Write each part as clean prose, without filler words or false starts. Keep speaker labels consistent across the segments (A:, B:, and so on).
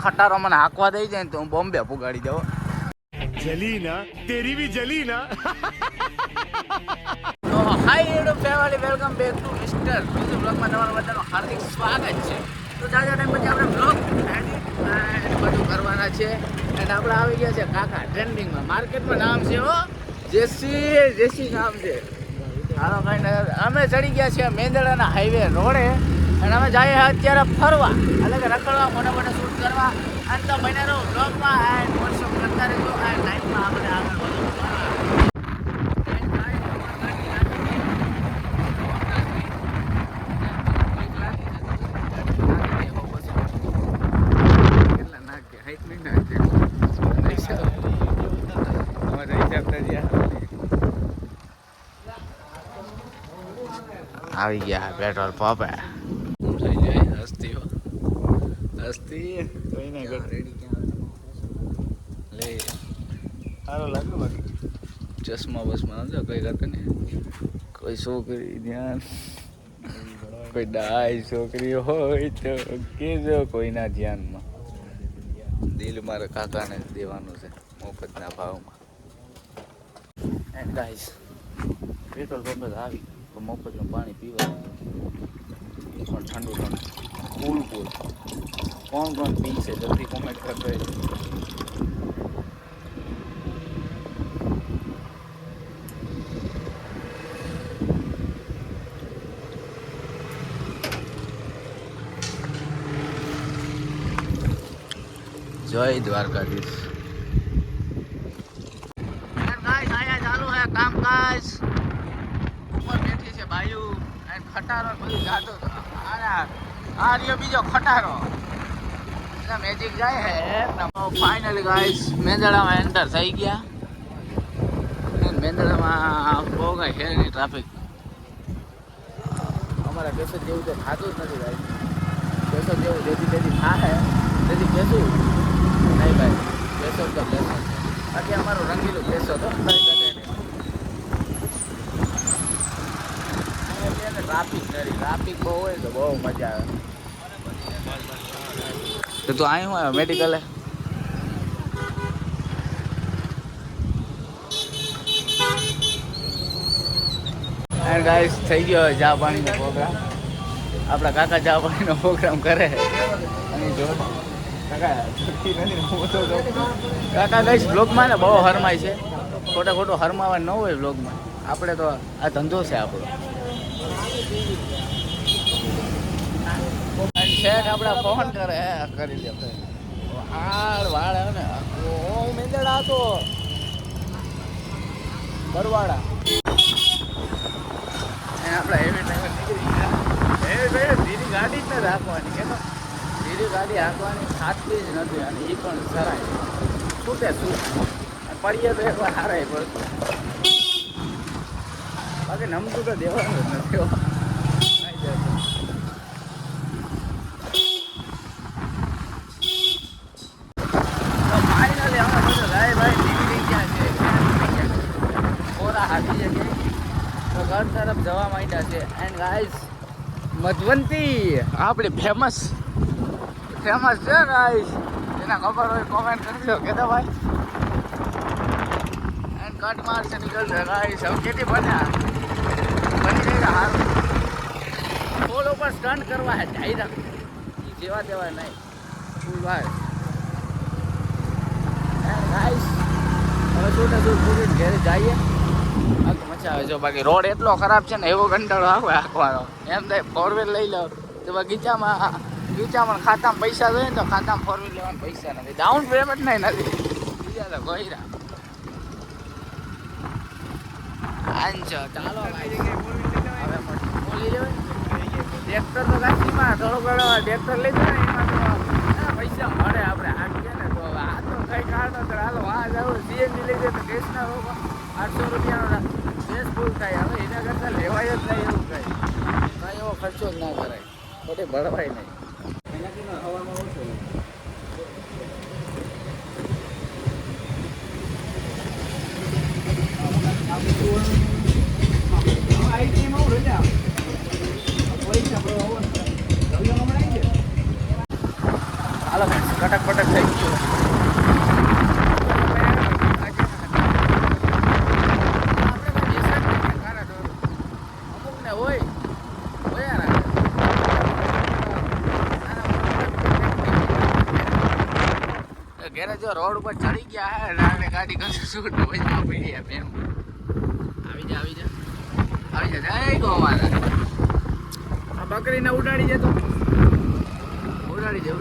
A: ખટારો મને હાંકવા દઈ જાય ને તો હું બોમ્બે પુગાડી જાઉં.
B: જલી ના તેરી ભી જલી ના.
A: તો hi YouTube family, welcome back to mister બીજું બ્લોગમાં તમારું બધાનું હાર્દિક સ્વાગત છે. તો જાજા ટાઈમ પછી આપણે બ્લોગ બધું કરવાના છે. એન્ડ આપણે આવી ગયા છે કાકા ટ્રેન્ડિંગમાં. માર્કેટમાં નામ છે હો જેસી નામ છે. હાલો કઈ નહીં, અમે ચડી ગયા છીએ મેંદડાના હાઈવે રોડે અને અમે જઈએ અત્યારે ફરવા, એટલે કે રખડવા, મોટા મોટા શૂટ કરવા. અને તો મહિનાનો બ્લોગમાં એન્ડ વોટ્સઅપ કરતા રહેજો. આ ટાઈમમાં આપણે આગળ વધવું. આવી ગયા પેટ્રોલ પંપે. થઈ જાય હસ્તી હસ્તી કઈ નહીં લે સારો લાગે. બાકી ચશ્મા બસમાં સમજો કઈ કરતા ને કોઈ છોકરી ધ્યાન, કોઈ ડાય છોકરી હોય તો કેજો કોઈના ધ્યાનમાં. દિલ મારા કાકાને દેવાનું છે મફતના ભાવમાં. એન્ડ ગાઈસ પેટ્રોલ પંપે આવી મફતનું પાણી પીવા પણ ઠંડુ ઠંડુ કુલ. કોણ કોણ પી છે જલ્દી કોમેન્ટ કરતો. જય દ્વારકાધીશ. ચાલુ હે કામકાજ. બેઠી છે બાયુ અને ખટારો બધું જાતો હતો. આ રહ્યો બીજો ખટારો. મેજિક જાય હે. ફાઇનલી ગાઈસ મેંદડામાં એન્ટર થઈ ગયા. મેંદડામાં બહુ કઈ છે નહીં ટ્રાફિક. અમારા કેશોદ જેવું તો થતું જ નથી ભાઈ. કેશોદ જેવું જેથી તેથી થાય તેથી કેશું નહીં ભાઈ. કેશોદ તો કેશોદ. બાકી અમારું રંગીલું કેશોદ હતો. ટ્રાફિક બહુ હોય તો બહુ મજા આવે. તો તું અહીં હું આવ્યો મેડિકલે. એન્ડ ગાઈસ થઈ ગયો ચા પાણીનો પ્રોગ્રામ. આપણા કાકા ચા પાણીનો પ્રોગ્રામ કરે અને જો કાકા ગાઈસ બ્લોગમાં ને બહુ હરમાય છે. ખોટું હરમાવા ન હોય બ્લોગમાં. આપણે તો આ ધંધો છે આપણો. શેઠ આપડા ફોન કરે કરી લે હાડ વાળ આવે ને. મેંદડા હતો બરવાડા. આપડા હેવી ડ્રાઈવર નીકળી ગયા. ધીરી ગાડી જ નથી રાખવાની. કે ધીરી ગાડી હાંકવાની થાતી જ નથી. અને એ પણ સરાય છૂટે પડીએ તો એકવાર હારાય પડતું. બાકી નમતું તો દેવાનું જ નથી. ઘર તરફ જવા માંડ્યા છે. એન્ડ ગાઈસ મધવંતી આપણી ફેમસ છે ગાઈસ. જેના ખબર હોય કોમેન્ટ કરજો કેતા ભાઈ. એન્ડ કટ માર છે નીકળશે ગાઈસ. હવે કેટલી બન્યા બની રહી સારું. ફોલ ઉપર સ્ટન્ટ કરવા હે ડાયરેક્ટ જેવા તેવા નહીં ફૂલ ભાઈ. એન્ડ ગાઈસ હવે છોટા છોટ પૂરી ઘરે જઈએ. મજા આવે. જો બાકી રોડ એટલો ખરાબ છે ને એવો કંટાળો આવે આખવાનો. એમ થાય ફોર વ્હીલ લઈ લો તો ગીચામાં ખાતામાં પૈસા જોઈએ ને તો ખાતામાં ફોર વ્હીલ લેવાના પૈસા નથી. ડાઉન પેમેન્ટ નહીં નથી. બીજા તો ગોયરા આંચો ચાલો હવે બોલી જવાય. ટ્રેક્ટર તો ગાડીમાં થોડો ઘણો ટ્રેક્ટર લઈ જાય એમાં તો પૈસા મળે. આપણે હાંકીએ ને તો આ તો કઈ કાઢો તો હાલો આ જાવ સીએનજી લઈ જાય તો ગેસના 800 રૂપિયાનો ગેસ ફૂલ થાય. હવે એના કરતાં લેવાય જ નહીં. એવું કંઈ એવો ખર્ચો જ ના કરાય. ખોટી ભરવાય નહીં. એનાથી હવામાં ઓછો હાલો કટક નાટક થઈ ગયું. અમુકને હોય ઘેરે જો રોડ ઉપર ચડી ગયા હે રાણે ગાડી કરશે શૂટ મજા પડી એમ આવી જા જય ગો મારા આ બકરીને ઉડાડી દે તો ઉડાડી દે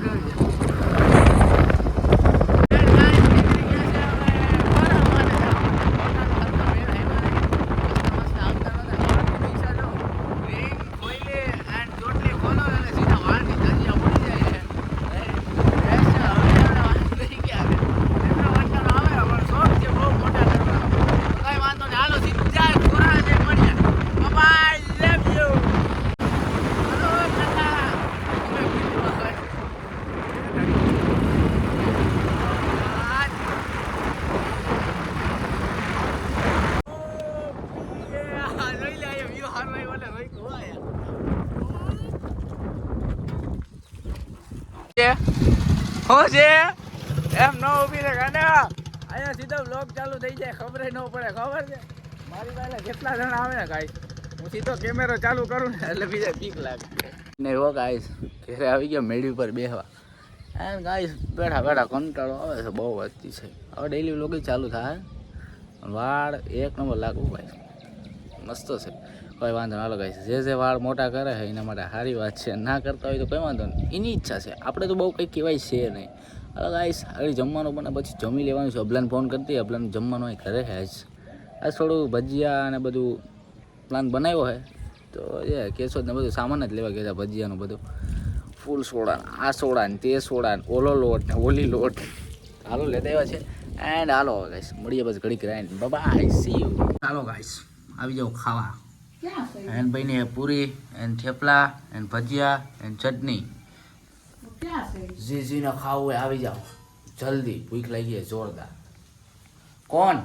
A: હો છે એમ ન ઊભી રહે ગાંડા અહીંયા સીધો બ્લોગ ચાલુ થઈ જાય ખબર ન પડે ખબર છે મારી પાસે કેટલા જણા આવે ને ગાઈસ હું સીધો કેમેરો ચાલુ કરું ને એટલે બીજા બીક લાગે ને હો ગાઈસ ઘરે આવી ગયા મેળી પર બેહવા એન્ડ ગાઈસ બેઠા કંટાળો આવે છે બહુ વધતી છે હવે ડેલી બ્લોગ ચાલુ થાય વાળ એક નંબર લાગવું ભાઈ મસ્ત છે કોઈ વાંધો ના હાલો ગાઈસ જે વાળ મોટા કરે છે એના માટે સારી વાત છે ના કરતા હોય તો કોઈ વાંધો નહીં એની ઈચ્છા છે આપણે તો બહુ કંઈ કહેવાય છે નહીં હાલો ગાઈસ હવે જમવાનું બને પછી જમી લેવાનું છે અબલાને ફોન કરતી અબલાને જમવાનું અહીં ઘરે છે આજ થોડું ભજીયા અને બધું પ્લાન બનાવ્યો છે તો એ કેશોદ ને બધું સામાન જ લેવા ગયા ભજીયાનું બધું ફૂલ સોડા આ સોડા ને તે સોડા ને ઓલો લોટ ને ઓલી લોટ હાલો લેતા આવ્યા છે એન્ડ હાલો ગાઈસ મળીએ બસ ઘડીક રાઈન bye see you hello guys આવી જાઓ ખાવા એન્ડ ભાઈ ને puri and thepla and bhajiya and chutney જી ને ખાવું હોય આવી જાઓ જલ્દી ભૂખ લાગી છે જોરદાર કોણ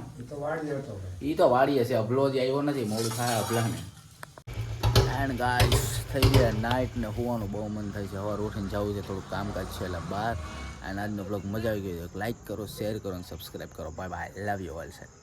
A: ઈ તો વાડીએ છે અબલો જ આવ્યો નથી મોડું થાય અબલાને એન્ડ ગાઈસ થઈ ગયા નાઇટ ને હોવાનું બહુ મન થાય છે સવાર ઉઠીને જવું છે થોડુંક કામકાજ છે એટલે બહાર એન્ડ આજનો બ્લોગ મજા આવી ગયો લાઈક કરો શેર કરો અને સબસ્ક્રાઈબ કરો bye bye love you all sir